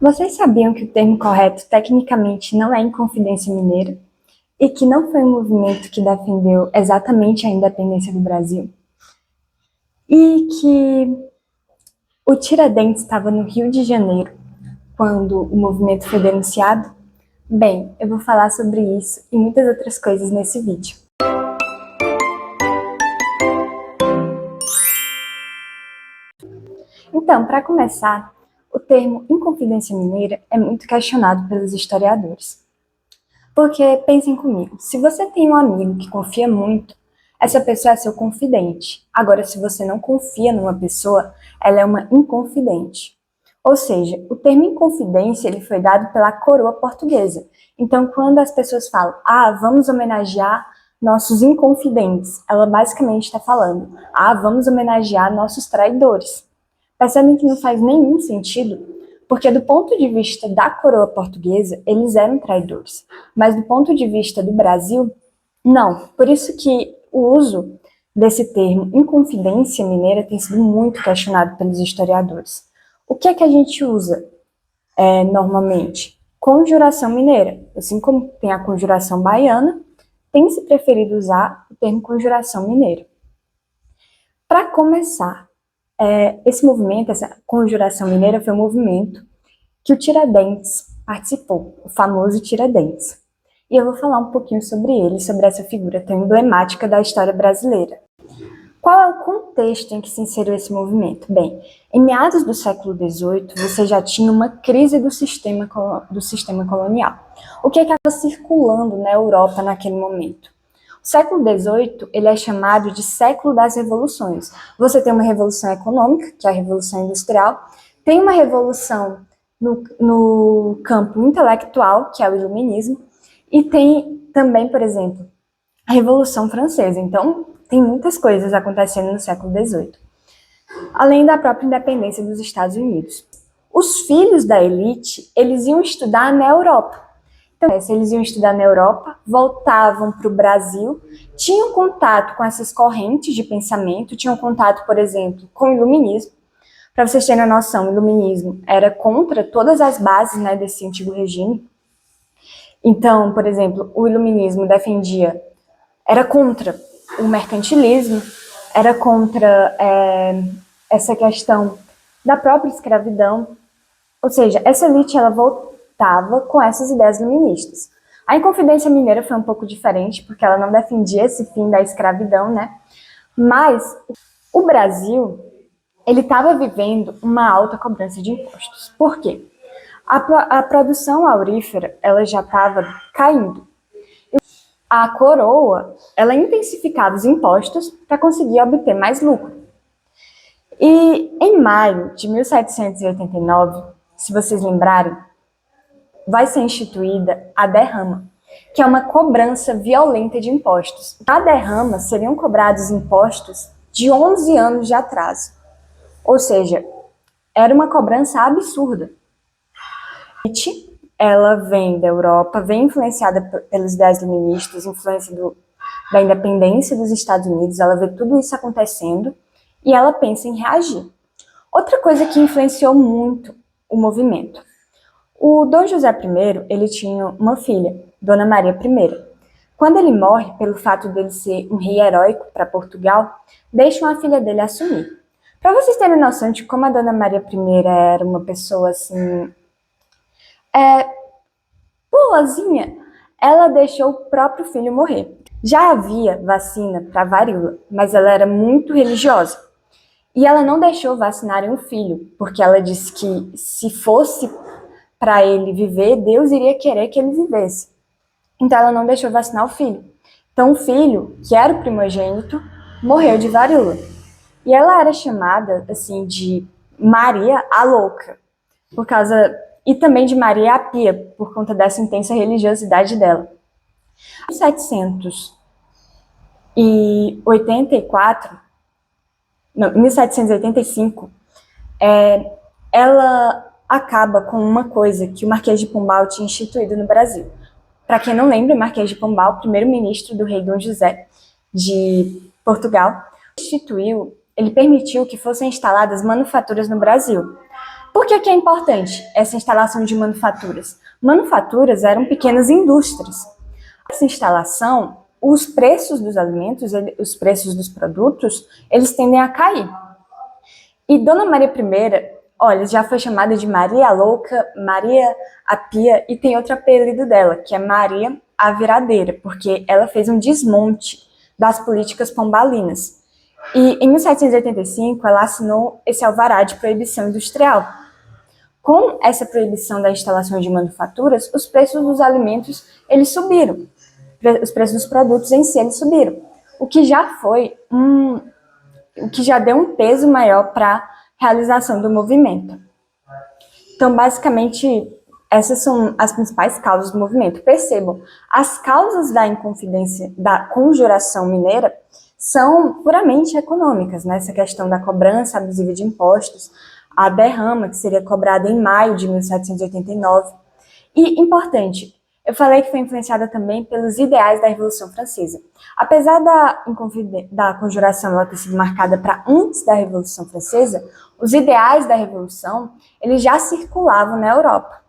Vocês sabiam que o termo correto tecnicamente não é Inconfidência Mineira e que não foi um movimento que defendeu exatamente a independência do Brasil? E que o Tiradentes estava no Rio de Janeiro quando o movimento foi denunciado? Bem, eu vou falar sobre isso e muitas outras coisas nesse vídeo. Então, para começar, o termo Inconfidência Mineira é muito questionado pelos historiadores. Porque, pensem comigo, se você tem um amigo que confia muito, essa pessoa é seu confidente. Agora, se você não confia numa pessoa, ela é uma inconfidente. Ou seja, o termo inconfidência ele foi dado pela coroa portuguesa. Então, quando as pessoas falam, vamos homenagear nossos inconfidentes, ela basicamente está falando, vamos homenagear nossos traidores. Percebem que não faz nenhum sentido? Porque do ponto de vista da coroa portuguesa, eles eram traidores. Mas do ponto de vista do Brasil, não. Por isso que o uso desse termo Inconfidência Mineira tem sido muito questionado pelos historiadores. O que é que a gente usa normalmente? Conjuração mineira. Assim como tem a conjuração baiana, tem se preferido usar o termo conjuração mineira. Para começar, esse movimento, essa conjuração mineira, foi um movimento que o Tiradentes participou, o famoso Tiradentes. E eu vou falar um pouquinho sobre ele, sobre essa figura tão emblemática da história brasileira. Qual é o contexto em que se inseriu esse movimento? Bem, em meados do século XVIII, você já tinha uma crise do sistema colonial. O que estava circulando na Europa naquele momento? O século XVIII ele é chamado de século das revoluções. Você tem uma revolução econômica, que é a Revolução Industrial, tem uma revolução no campo intelectual, que é o Iluminismo, e tem também, por exemplo, a Revolução Francesa. Então, tem muitas coisas acontecendo no século XVIII, além da própria independência dos Estados Unidos. Os filhos da elite, eles iam estudar na Europa. Então, se eles iam estudar na Europa, voltavam para o Brasil, tinham contato com essas correntes de pensamento, tinham contato, por exemplo, com o Iluminismo. Para vocês terem a noção, o Iluminismo era contra todas as bases desse antigo regime. Então, por exemplo, o Iluminismo era contra o mercantilismo, era contra essa questão da própria escravidão. Ou seja, essa elite ela voltava com essas ideias iluministas. A Inconfidência Mineira foi um pouco diferente, porque ela não defendia esse fim da escravidão, né? Mas o Brasil ele estava vivendo uma alta cobrança de impostos. Por quê? A produção aurífera ela já estava caindo. A coroa ela intensificava os impostos para conseguir obter mais lucro. E em maio de 1789, se vocês lembrarem, vai ser instituída a derrama, que é uma cobrança violenta de impostos. A derrama seriam cobrados impostos de 11 anos de atraso. Ou seja, era uma cobrança absurda. Ela vem da Europa, vem influenciada pelas ideias iluministas, influência da independência dos Estados Unidos, ela vê tudo isso acontecendo e ela pensa em reagir. Outra coisa que influenciou muito o movimento. O Dom José I, ele tinha uma filha, Dona Maria I. Quando ele morre, pelo fato dele ser um rei heróico para Portugal, deixam a filha dele assumir. Para vocês terem noção de como a Dona Maria I era uma pessoa assim, boazinha, ela deixou o próprio filho morrer. Já havia vacina para varíola, mas ela era muito religiosa. E ela não deixou vacinarem o filho, porque ela disse que se fosse para ele viver, Deus iria querer que ele vivesse. Então ela não deixou vacinar o filho. Então o filho, que era o primogênito, morreu de varíola. E ela era chamada assim de Maria a Louca, e também de Maria a Pia, por conta dessa intensa religiosidade dela. Em 1785, ela acaba com uma coisa que o Marquês de Pombal tinha instituído no Brasil. Para quem não lembra, o Marquês de Pombal, primeiro-ministro do rei Dom José de Portugal, ele permitiu que fossem instaladas manufaturas no Brasil. Por que é importante essa instalação de manufaturas? Manufaturas eram pequenas indústrias. Essa instalação, os preços dos alimentos, os preços dos produtos, eles tendem a cair. E Dona Maria I, olha, já foi chamada de Maria a Louca, Maria a Pia, e tem outro apelido dela, que é Maria a Viradeira, porque ela fez um desmonte das políticas pombalinas. E em 1785, ela assinou esse alvará de proibição industrial. Com essa proibição da instalação de manufaturas, os preços dos alimentos eles subiram. Os preços dos produtos em si eles subiram. O que já deu um peso maior para a realização do movimento. Então, basicamente, essas são as principais causas do movimento. Percebam, as causas da Inconfidência, da Conjuração Mineira, são puramente econômicas, né? Essa questão da cobrança abusiva de impostos, a derrama, que seria cobrada em maio de 1789. E, importante, eu falei que foi influenciada também pelos ideais da Revolução Francesa. Apesar da Conjuração ela ter sido marcada para antes da Revolução Francesa, os ideais da Revolução eles já circulavam na Europa.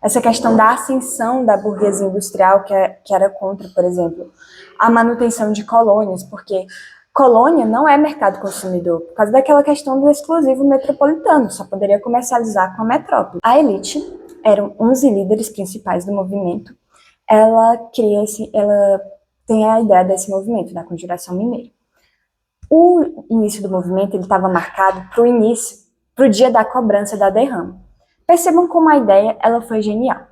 Essa questão da ascensão da burguesia industrial, que era contra, por exemplo, a manutenção de colônias, porque colônia não é mercado consumidor, por causa daquela questão do exclusivo metropolitano, só poderia comercializar com a metrópole. A elite eram 11 líderes principais do movimento. Ela tem a ideia desse movimento, da Conjuração Mineira. O início do movimento estava marcado para o dia da cobrança da derrama. Percebam como a ideia ela foi genial.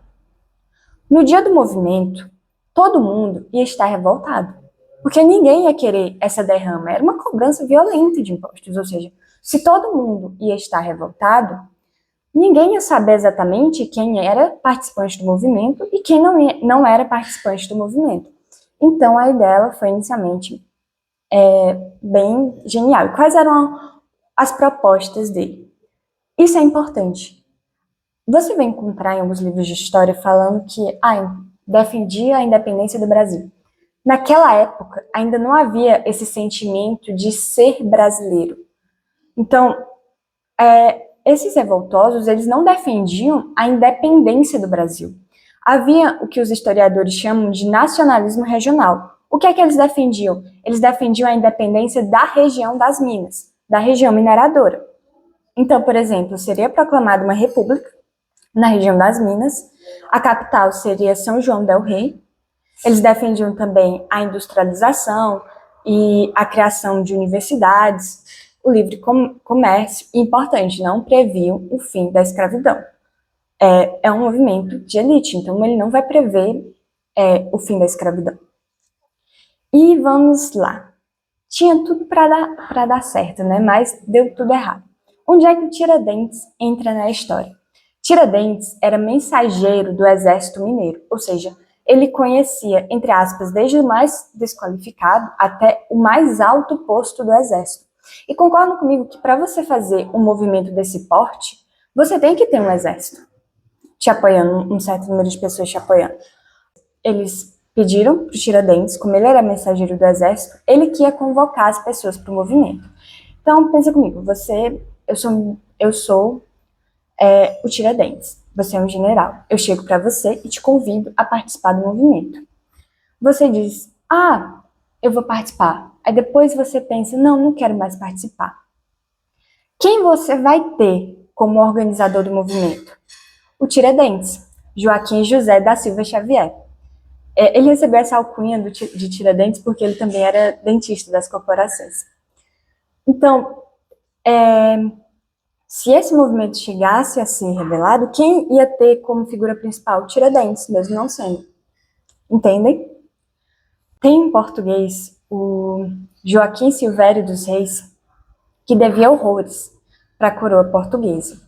No dia do movimento, todo mundo ia estar revoltado, porque ninguém ia querer essa derrama. Era uma cobrança violenta de impostos, ou seja, se todo mundo ia estar revoltado, ninguém ia saber exatamente quem era participante do movimento e quem não era participante do movimento. Então, a ideia foi inicialmente bem genial. E quais eram as propostas dele? Isso é importante. Você vai encontrar em alguns livros de história falando que defendia a independência do Brasil. Naquela época, ainda não havia esse sentimento de ser brasileiro. Então, esses revoltosos, eles não defendiam a independência do Brasil. Havia o que os historiadores chamam de nacionalismo regional. O que é que eles defendiam? Eles defendiam a independência da região das minas, da região mineradora. Então, por exemplo, seria proclamada uma república na região das minas, a capital seria São João del Rei. Eles defendiam também a industrialização e a criação de universidades, o livre comércio, e importante, não previam o fim da escravidão. É um movimento de elite, então ele não vai prever o fim da escravidão. E vamos lá. Tinha tudo para dar certo, né? Mas deu tudo errado. Onde é que o Tiradentes entra na história? Tiradentes era mensageiro do exército mineiro, ou seja, ele conhecia, entre aspas, desde o mais desqualificado até o mais alto posto do exército. E concordam comigo que para você fazer um movimento desse porte, você tem que ter um exército te apoiando, um certo número de pessoas te apoiando. Eles pediram para o Tiradentes, como ele era mensageiro do exército, ele que ia convocar as pessoas para o movimento. Então, pensa comigo, eu sou o Tiradentes, você é um general. Eu chego para você e te convido a participar do movimento. Você diz, eu vou participar. Aí depois você pensa, não quero mais participar. Quem você vai ter como organizador do movimento? O Tiradentes, Joaquim José da Silva Xavier. Ele recebeu essa alcunha de Tiradentes porque ele também era dentista das corporações. Então, se esse movimento chegasse a ser revelado, quem ia ter como figura principal? Tiradentes, mesmo não sendo. Entendem? Tem em português o Joaquim Silvério dos Reis, que devia horrores para a coroa portuguesa.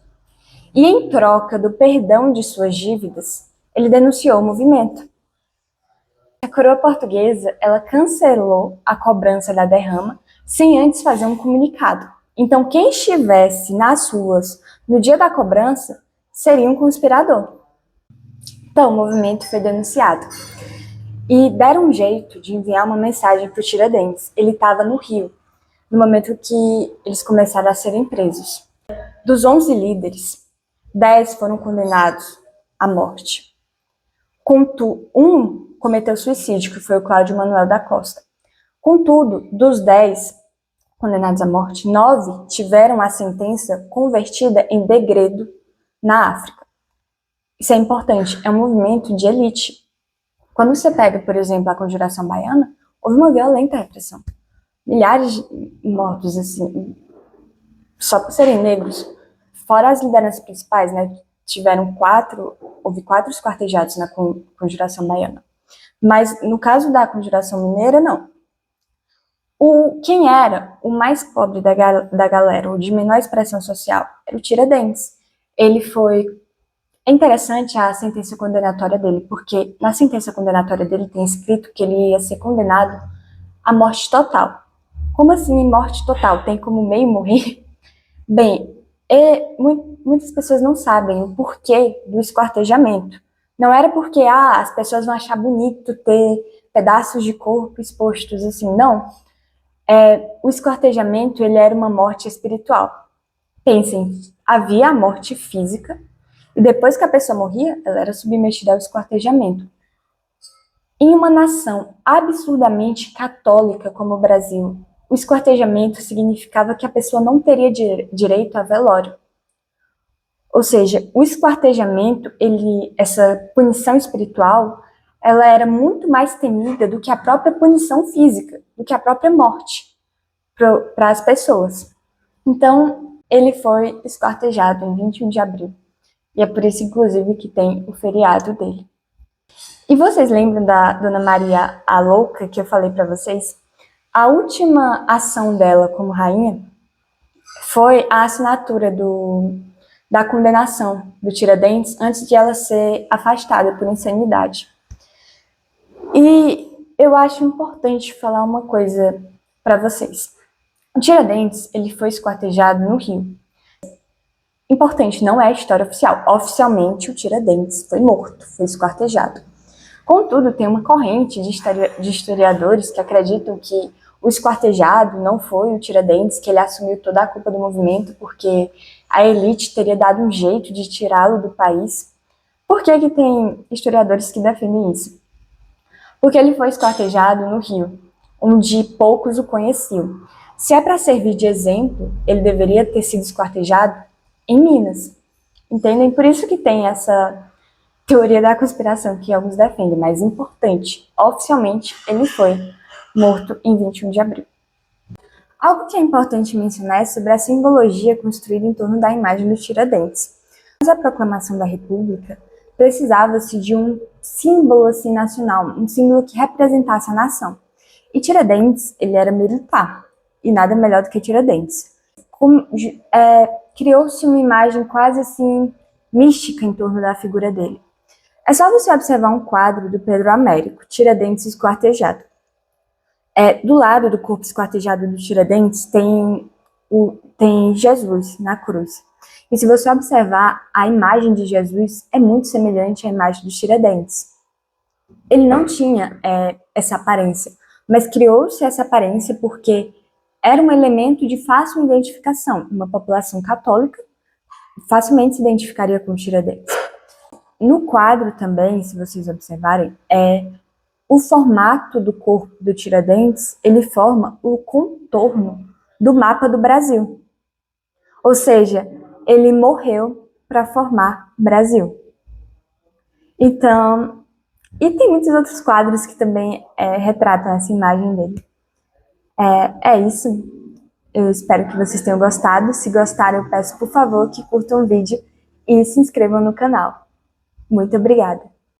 E em troca do perdão de suas dívidas, ele denunciou o movimento. A coroa portuguesa, ela cancelou a cobrança da derrama sem antes fazer um comunicado. Então, quem estivesse nas ruas no dia da cobrança seria um conspirador. Então, o movimento foi denunciado. E deram um jeito de enviar uma mensagem para o Tiradentes. Ele estava no Rio, no momento que eles começaram a serem presos. Dos 11 líderes, 10 foram condenados à morte. Contudo, um cometeu suicídio, que foi o Cláudio Manuel da Costa. Contudo, dos 10 condenados à morte, 9 tiveram a sentença convertida em degredo na África. Isso é importante, é um movimento de elite. Quando você pega, por exemplo, a Conjuração Baiana, houve uma violenta repressão. Milhares de mortos, assim, só por serem negros. Fora as lideranças principais, né? Houve 4 esquartejados na Conjuração Baiana. Mas no caso da Conjuração Mineira, não. Quem era o mais pobre da galera, o de menor expressão social, era o Tiradentes. É interessante a sentença condenatória dele, porque na sentença condenatória dele tem escrito que ele ia ser condenado à morte total. Como assim morte total? Tem como meio morrer? Bem, muitas pessoas não sabem o porquê do esquartejamento. Não era porque as pessoas vão achar bonito ter pedaços de corpo expostos assim, não. O esquartejamento, ele era uma morte espiritual. Pensem, havia a morte física, e depois que a pessoa morria, ela era submetida ao esquartejamento. Em uma nação absurdamente católica como o Brasil, o esquartejamento significava que a pessoa não teria direito a velório. Ou seja, o esquartejamento, essa punição espiritual, ela era muito mais temida do que a própria punição física, do que a própria morte para as pessoas. Então, ele foi esquartejado em 21 de abril. E é por isso, inclusive, que tem o feriado dele. E vocês lembram da Dona Maria a Louca, que eu falei para vocês? A última ação dela como rainha foi a assinatura da condenação do Tiradentes antes de ela ser afastada por insanidade. E eu acho importante falar uma coisa para vocês. O Tiradentes, ele foi esquartejado no Rio. Importante, não é a história oficial. Oficialmente, o Tiradentes foi morto, foi esquartejado. Contudo, tem uma corrente de historiadores que acreditam que o esquartejado não foi o Tiradentes, que ele assumiu toda a culpa do movimento porque a elite teria dado um jeito de tirá-lo do país. Por que tem historiadores que defendem isso? Porque ele foi esquartejado no Rio, onde poucos o conheciam. Se é para servir de exemplo, ele deveria ter sido esquartejado em Minas. Entendem? Por isso que tem essa teoria da conspiração que alguns defendem, mas importante, oficialmente ele foi morto em 21 de abril. Algo que é importante mencionar é sobre a simbologia construída em torno da imagem do Tiradentes. Após a proclamação da República, precisava-se de um símbolo assim, nacional, um símbolo que representasse a nação. E Tiradentes, ele era militar, e nada melhor do que Tiradentes. Criou-se uma imagem quase assim mística em torno da figura dele. É só você observar um quadro do Pedro Américo, Tiradentes esquartejado. Do lado do corpo esquartejado do Tiradentes tem Jesus na cruz. E se você observar, a imagem de Jesus é muito semelhante à imagem dos Tiradentes. Ele não tinha essa aparência, mas criou-se essa aparência porque era um elemento de fácil identificação. Uma população católica facilmente se identificaria com Tiradentes. No quadro também, se vocês observarem, o formato do corpo do Tiradentes, ele forma o contorno do mapa do Brasil. Ou seja, ele morreu para formar Brasil. Então, e tem muitos outros quadros que também retratam essa imagem dele. É isso. Eu espero que vocês tenham gostado. Se gostaram, eu peço, por favor, que curtam o vídeo e se inscrevam no canal. Muito obrigada!